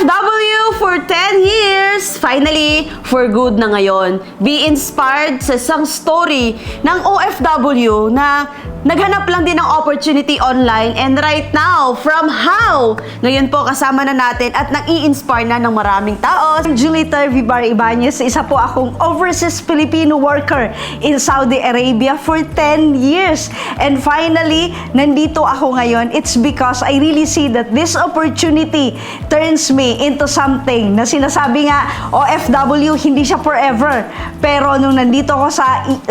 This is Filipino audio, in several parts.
OFW for 10 years. Finally, for good na ngayon. Be inspired sa isang story ng OFW na naghanap lang din ng opportunity online, and right now, from how? Ngayon po, kasama na natin at nag-i-inspire na ng maraming tao. Julita Vibar Ibanez, isa po akong overseas Filipino worker in Saudi Arabia for 10 years. And finally, nandito ako ngayon. It's because I really see that this opportunity turns me into something na sinasabi nga, OFW, hindi siya forever. Pero nung nandito ako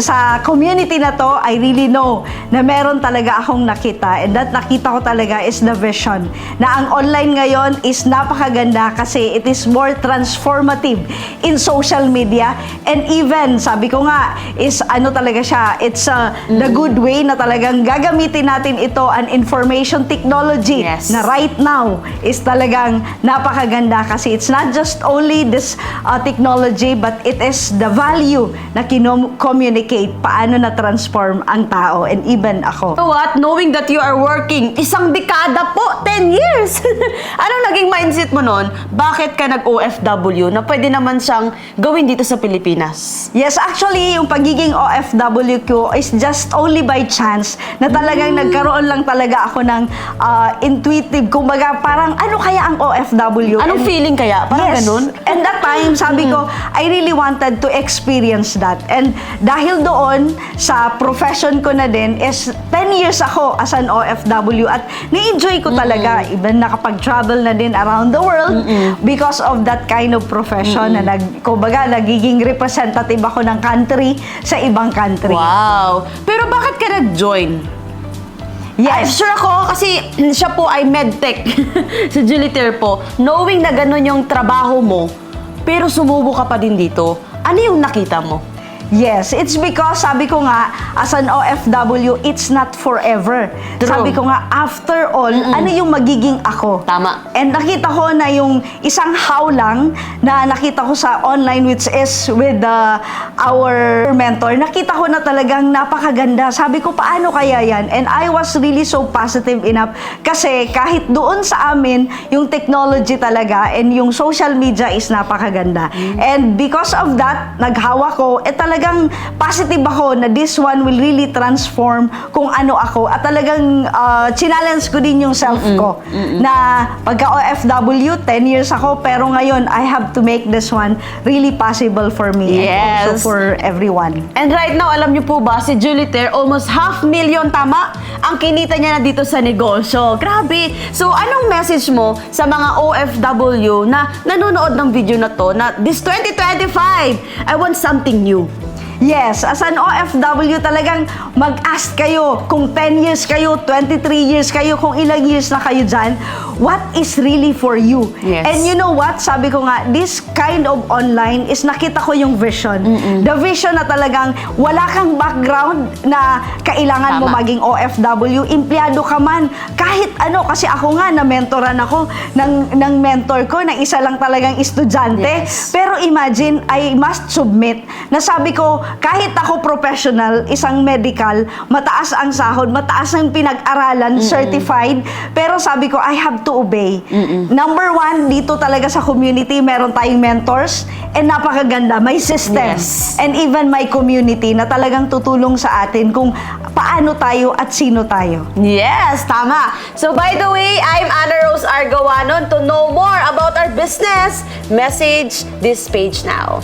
sa community na to, I really know na meron talaga akong nakita, and that nakita ko talaga is the vision na ang online ngayon is napakaganda kasi it is more transformative in social media, and even sabi ko nga is ano talaga siya, it's the good way na talagang gagamitin natin ito, an information technology na right now is talagang napakaganda kasi it's not just only this technology, but it is the value na communicate paano na transform ang tao, and even ako. So what? Knowing that you are working isang dekada po, 10 years. Anong naging mindset mo nun? Bakit ka nag-OFW na pwede naman siyang gawin dito sa Pilipinas? Yes, actually, yung pagiging OFW ko is just only by chance na talagang nagkaroon lang talaga ako ng intuitive, kumbaga parang ano kaya ang OFW? Anong feeling kaya? Parang ganun? And that time, sabi ko, I really wanted to experience that. And dahil doon, sa profession ko na din, is 10 years ako as an OFW at na-enjoy ko talaga. Even nakapag-travel na din around the world because of that kind of profession na kumbaga, nagiging representative ako ng country sa ibang country. Wow! Pero bakit ka nag-join? Yes. Sure ako kasi siya po ay medtech. Si Julita po. Knowing na gano'n yung trabaho mo, pero sumubo ka pa din dito, ano yung nakita mo? Yes, it's because sabi ko nga, as an OFW, it's not forever. True. Sabi ko nga, after all, ano yung magiging ako? Tama. And nakita ko na yung isang how lang na nakita ko sa online, which is with our mentor, nakita ko na talagang napakaganda. Sabi ko, paano kaya yan? And I was really so positive enough kasi kahit doon sa amin, yung technology talaga and yung social media is napakaganda. And because of that, naghawa ko, talagang positive ako na this one will really transform kung ano ako, at talagang challenge ko din yung self ko na pagka OFW 10 years ako, pero ngayon I have to make this one really possible for me and also for everyone. And right now, alam niyo po ba, si Julita, almost 500,000 tama ang kinita niya na dito sa negosyo. Grabe! So, anong message mo sa mga OFW na nanonood ng video na to na this 2025, I want something new? Yes, as an OFW talagang mag-ask kayo kung 10 years kayo, 23 years kayo, kung ilang years na kayo dyan, what is really for you? Yes. And you know what? Sabi ko nga, this kind of online is nakita ko yung vision. The vision na talagang wala kang background na kailangan mo maging OFW, empleyado ka man, kahit ano, kasi ako nga, na-mentoran ako ng mentor ko, na isa lang talagang estudyante. Pero imagine, I must submit, na sabi ko, kahit ako professional, isang medical, mataas ang sahod, mataas ang pinag-aralan, certified, pero sabi ko, I have to obey. Number one, dito talaga sa community, meron tayong mentors, and napakaganda, may system, and even my community na talagang tutulong sa atin kung paano tayo at sino tayo. Yes, tama. So by the way, I'm Ana Rose Argawanon. To know more about our business, message this page now.